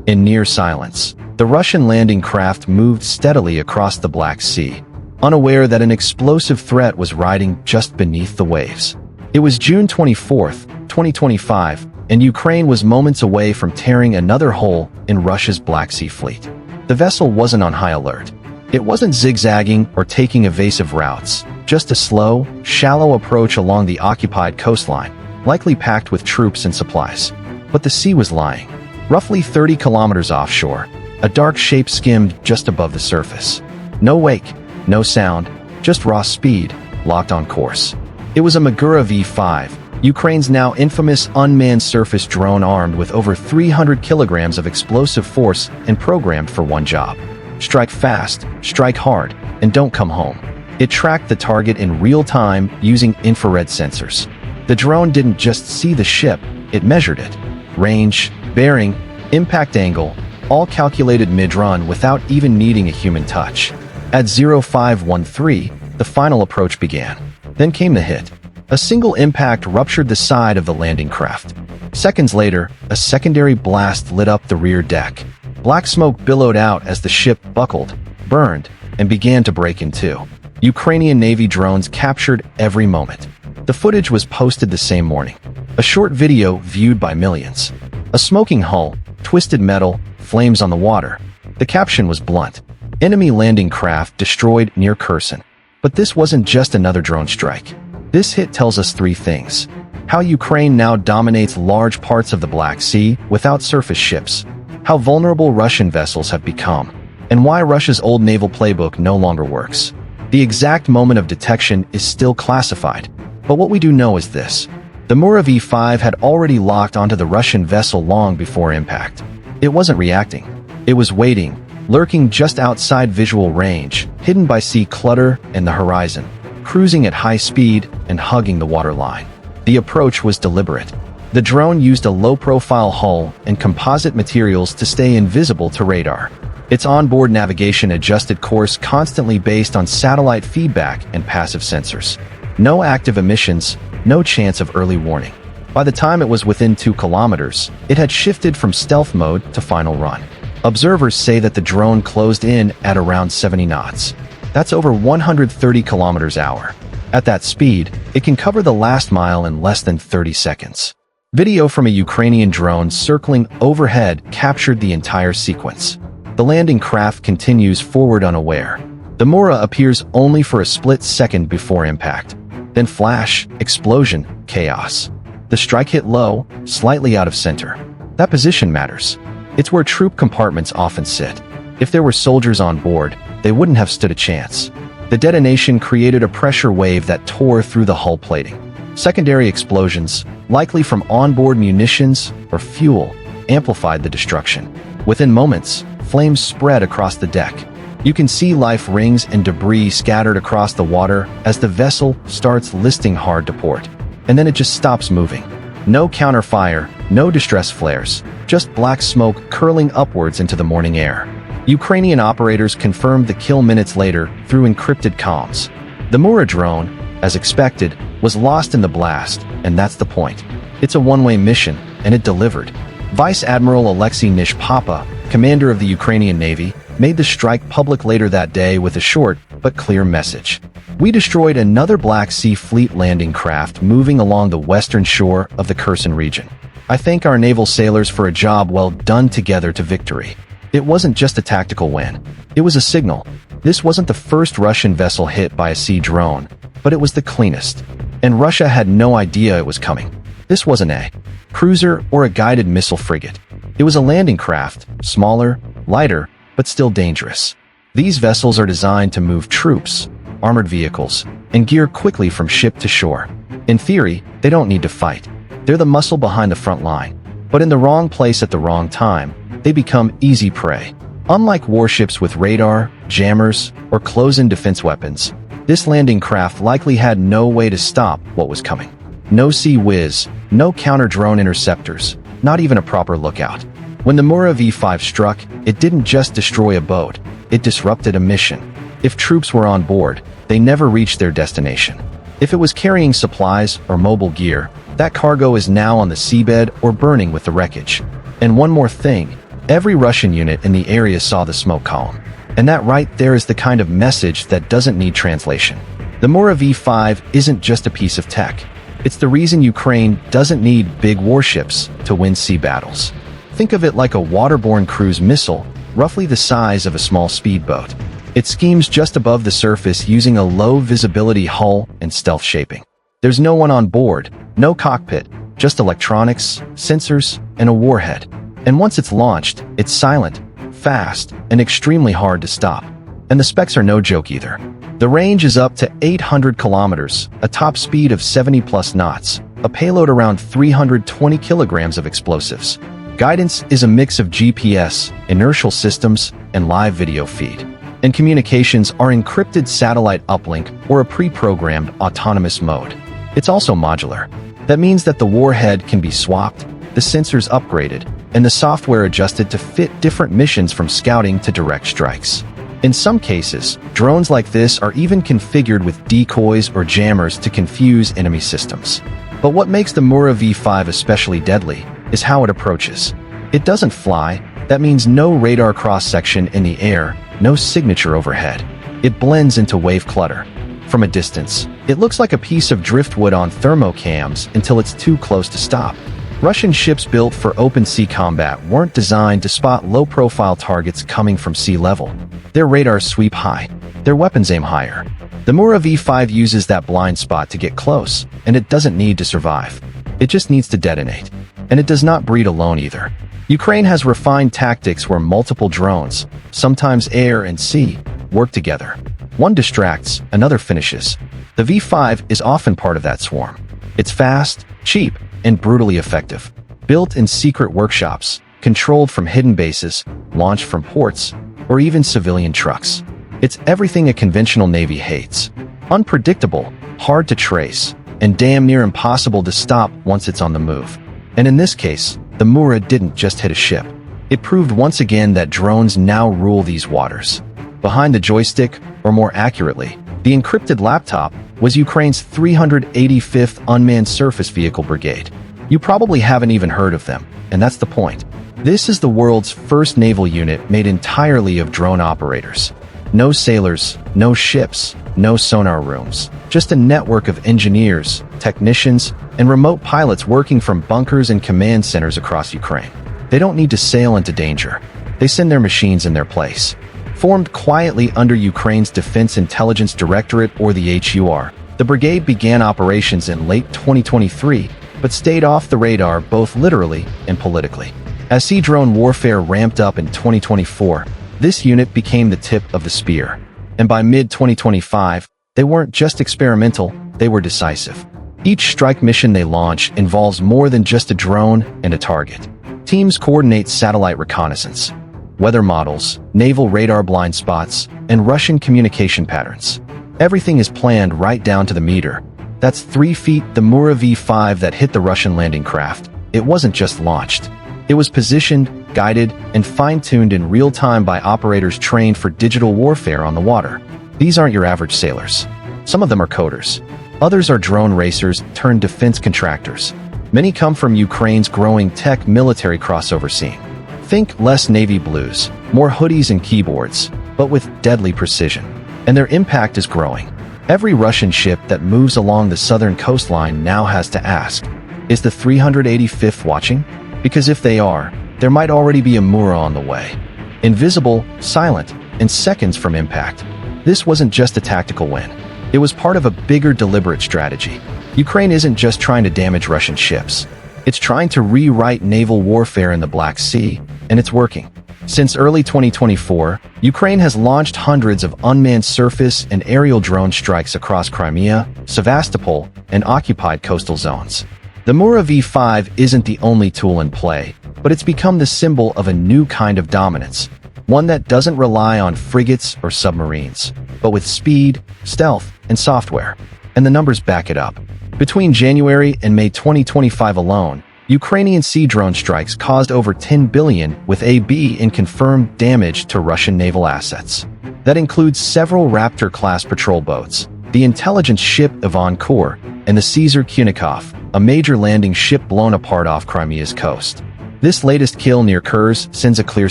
In near silence, the Russian landing craft moved steadily across the Black Sea, unaware that an explosive threat was riding just beneath the waves. It was June 24, 2025, and Ukraine was moments away from tearing another hole in Russia's Black Sea fleet. The vessel wasn't on high alert. It wasn't zigzagging or taking evasive routes, just a slow, shallow approach along the occupied coastline, likely packed with troops and supplies. But the sea was lying. Roughly 30 kilometers offshore, a dark shape skimmed just above the surface. No wake, no sound, just raw speed, locked on course. It was a Magura V5, Ukraine's now infamous unmanned surface drone armed with over 300 kilograms of explosive force and programmed for one job. Strike fast, strike hard, and don't come home. It tracked the target in real time using infrared sensors. The drone didn't just see the ship, it measured it. Range, bearing, impact angle, all calculated mid-run without even needing a human touch. At 0513, the final approach began. Then came the hit. A single impact ruptured the side of the landing craft. Seconds later, a secondary blast lit up the rear deck. Black smoke billowed out as the ship buckled, burned, and began to break in two. Ukrainian Navy drones captured every moment. The footage was posted the same morning. A short video viewed by millions. A smoking hull, twisted metal, flames on the water. The caption was blunt. Enemy landing craft destroyed near Kherson. But this wasn't just another drone strike. This hit tells us three things. How Ukraine now dominates large parts of the Black Sea without surface ships. How vulnerable Russian vessels have become. And why Russia's old naval playbook no longer works. The exact moment of detection is still classified. But what we do know is this. The Magura V5 had already locked onto the Russian vessel long before impact. It wasn't reacting. It was waiting, lurking just outside visual range, hidden by sea clutter and the horizon, cruising at high speed and hugging the waterline. The approach was deliberate. The drone used a low-profile hull and composite materials to stay invisible to radar. Its onboard navigation adjusted course constantly based on satellite feedback and passive sensors. No active emissions, no chance of early warning. By the time it was within 2 kilometers, it had shifted from stealth mode to final run. Observers say that the drone closed in at around 70 knots. That's over 130 kilometers an hour. At that speed, it can cover the last mile in less than 30 seconds. Video from a Ukrainian drone circling overhead captured the entire sequence. The landing craft continues forward unaware. The Magura appears only for a split second before impact. Then flash, explosion, chaos. The strike hit low, slightly out of center. That position matters. It's where troop compartments often sit. If there were soldiers on board, they wouldn't have stood a chance. The detonation created a pressure wave that tore through the hull plating. Secondary explosions, likely from onboard munitions or fuel, amplified the destruction. Within moments, flames spread across the deck. You can see life rings and debris scattered across the water as the vessel starts listing hard to port. And then it just stops moving. No counterfire, no distress flares, just black smoke curling upwards into the morning air. Ukrainian operators confirmed the kill minutes later through encrypted comms. The Magura drone, as expected, was lost in the blast, and that's the point. It's a one-way mission, and it delivered. Vice Admiral Alexei Nishpapa, commander of the Ukrainian Navy, made the strike public later that day with a short but clear message. We destroyed another Black Sea Fleet landing craft moving along the western shore of the Kherson region. I thank our naval sailors for a job well done together to victory. It wasn't just a tactical win. It was a signal. This wasn't the first Russian vessel hit by a sea drone, but it was the cleanest. And Russia had no idea it was coming. This wasn't a cruiser or a guided missile frigate. It was a landing craft, smaller, lighter, but still dangerous. These vessels are designed to move troops, armored vehicles, and gear quickly from ship to shore. In theory, they don't need to fight. They're the muscle behind the front line. But in the wrong place at the wrong time, they become easy prey. Unlike warships with radar, jammers, or close-in defense weapons, this landing craft likely had no way to stop what was coming. No Sea Whiz, no counter-drone interceptors, not even a proper lookout. When the Magura V5 struck, it didn't just destroy a boat, it disrupted a mission. If troops were on board, they never reached their destination. If it was carrying supplies or mobile gear, that cargo is now on the seabed or burning with the wreckage. And one more thing, Every Russian unit in the area saw the smoke column. And that right there is the kind of message that doesn't need translation. The Magura V5 isn't just a piece of tech. It's the reason Ukraine doesn't need big warships to win sea battles. Think of it like a waterborne cruise missile, roughly the size of a small speedboat. It schemes just above the surface using a low-visibility hull and stealth shaping. There's no one on board, no cockpit, just electronics, sensors, and a warhead. And once it's launched, it's silent, fast, and extremely hard to stop. And the specs are no joke either. The range is up to 800 kilometers, a top speed of 70+ knots, a payload around 320 kilograms of explosives. Guidance is a mix of GPS, inertial systems, and live video feed. And communications are encrypted satellite uplink or a pre-programmed autonomous mode. It's also modular. That means that the warhead can be swapped, the sensors upgraded, and the software adjusted to fit different missions from scouting to direct strikes. In some cases, drones like this are even configured with decoys or jammers to confuse enemy systems. But what makes the Magura V5 especially deadly is how it approaches. It doesn't fly, that means no radar cross-section in the air, no signature overhead. It blends into wave clutter. From a distance, it looks like a piece of driftwood on thermocams until it's too close to stop. Russian ships built for open sea combat weren't designed to spot low-profile targets coming from sea level. Their radars sweep high. Their weapons aim higher. The Magura V5 uses that blind spot to get close, and it doesn't need to survive. It just needs to detonate. And it does not breed alone either. Ukraine has refined tactics where multiple drones, sometimes air and sea, work together. One distracts, another finishes. The V5 is often part of that swarm. It's fast, cheap, and brutally effective. Built in secret workshops, controlled from hidden bases, launched from ports, or even civilian trucks. It's everything a conventional Navy hates. Unpredictable, hard to trace, and damn near impossible to stop once it's on the move. And in this case, the Magura didn't just hit a ship. It proved once again that drones now rule these waters. Behind the joystick, or more accurately, the encrypted laptop, was Ukraine's 385th Unmanned Surface Vehicle Brigade. You probably haven't even heard of them, and that's the point. This is the world's first naval unit made entirely of drone operators. No sailors, no ships, no sonar rooms. Just a network of engineers, technicians, and remote pilots working from bunkers and command centers across Ukraine. They don't need to sail into danger. They send their machines in their place. Formed quietly under Ukraine's Defense Intelligence Directorate or the HUR, the brigade began operations in late 2023, but stayed off the radar both literally and politically. As sea drone warfare ramped up in 2024, this unit became the tip of the spear. And by mid-2025, they weren't just experimental, they were decisive. Each strike mission they launch involves more than just a drone and a target. Teams coordinate satellite reconnaissance, weather models, naval radar blind spots, and Russian communication patterns. Everything is planned right down to the meter. That's 3 feet the Magura V5 that hit the Russian landing craft. It wasn't just launched. It was positioned, guided, and fine-tuned in real time by operators trained for digital warfare on the water. These aren't your average sailors. Some of them are coders. Others are drone racers turned defense contractors. Many come from Ukraine's growing tech military crossover scene. Think less navy blues, more hoodies and keyboards, but with deadly precision. And their impact is growing. Every Russian ship that moves along the southern coastline now has to ask, is the 385th watching? Because if they are, there might already be a Magura on the way. Invisible, silent, and seconds from impact. This wasn't just a tactical win. It was part of a bigger deliberate strategy. Ukraine isn't just trying to damage Russian ships. It's trying to rewrite naval warfare in the Black Sea, and it's working. Since early 2024, Ukraine has launched hundreds of unmanned surface and aerial drone strikes across Crimea, Sevastopol, and occupied coastal zones. The Magura V5 isn't the only tool in play, but it's become the symbol of a new kind of dominance, one that doesn't rely on frigates or submarines, but with speed, stealth, and software. And the numbers back it up. Between January and May 2025 alone, Ukrainian sea drone strikes caused over 10 billion with AB in confirmed damage to Russian naval assets. That includes several Raptor-class patrol boats, the intelligence ship Ivan Kor, and the Caesar Kunikov, a major landing ship blown apart off Crimea's coast. This latest kill near Kherson sends a clear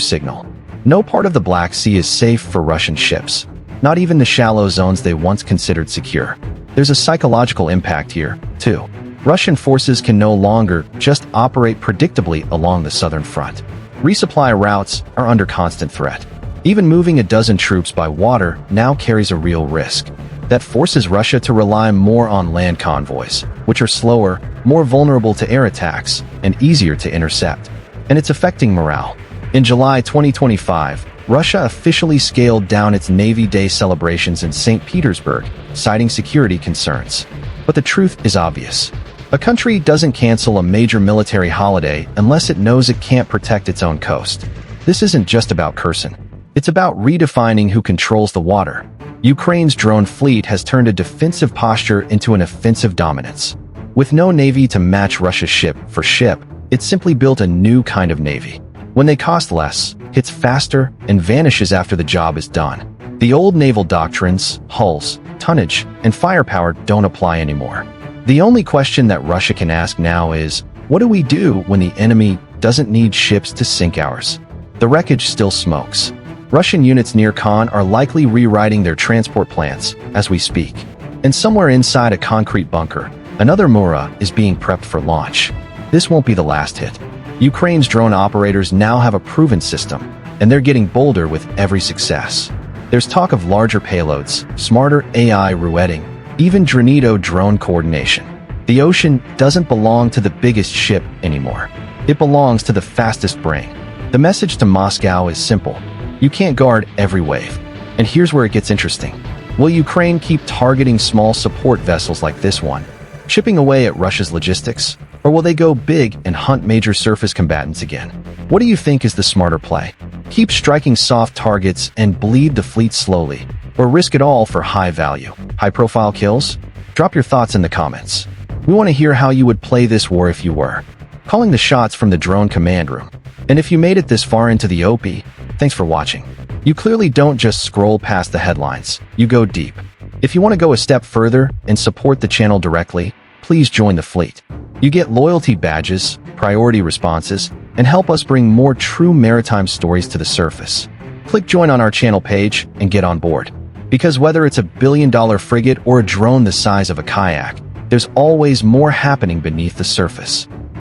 signal. No part of the Black Sea is safe for Russian ships, not even the shallow zones they once considered secure. There's a psychological impact here, too. Russian forces can no longer just operate predictably along the southern front. Resupply routes are under constant threat. Even moving a dozen troops by water now carries a real risk. That forces Russia to rely more on land convoys, which are slower, more vulnerable to air attacks, and easier to intercept. And it's affecting morale. In July 2025, Russia officially scaled down its Navy Day celebrations in St. Petersburg, citing security concerns. But the truth is obvious. A country doesn't cancel a major military holiday unless it knows it can't protect its own coast. This isn't just about Kherson. It's about redefining who controls the water. Ukraine's drone fleet has turned a defensive posture into an offensive dominance. With no navy to match Russia's ship for ship, it simply built a new kind of navy. When they cost less, hits faster, and vanishes after the job is done. The old naval doctrines, hulls, tonnage, and firepower don't apply anymore. The only question that Russia can ask now is, what do we do when the enemy doesn't need ships to sink ours? The wreckage still smokes. Russian units near Kherson are likely rewriting their transport plans as we speak. And somewhere inside a concrete bunker, another Magura is being prepped for launch. This won't be the last hit. Ukraine's drone operators now have a proven system, and they're getting bolder with every success. There's talk of larger payloads, smarter AI routing, even Dronito drone coordination. The ocean doesn't belong to the biggest ship anymore. It belongs to the fastest brain. The message to Moscow is simple. You can't guard every wave. And here's where it gets interesting. Will Ukraine keep targeting small support vessels like this one, chipping away at Russia's logistics? Or will they go big and hunt major surface combatants again? What do you think is the smarter play? Keep striking soft targets and bleed the fleet slowly, or risk it all for high-value, high-profile kills? Drop your thoughts in the comments. We want to hear how you would play this war if you were. Calling the shots from the drone command room. And if you made it this far into the OP, thanks for watching. You clearly don't just scroll past the headlines, you go deep. If you want to go a step further and support the channel directly, please join the fleet. You get loyalty badges, priority responses, and help us bring more true maritime stories to the surface. Click join on our channel page and get on board. Because whether it's a billion-dollar frigate or a drone the size of a kayak, there's always more happening beneath the surface.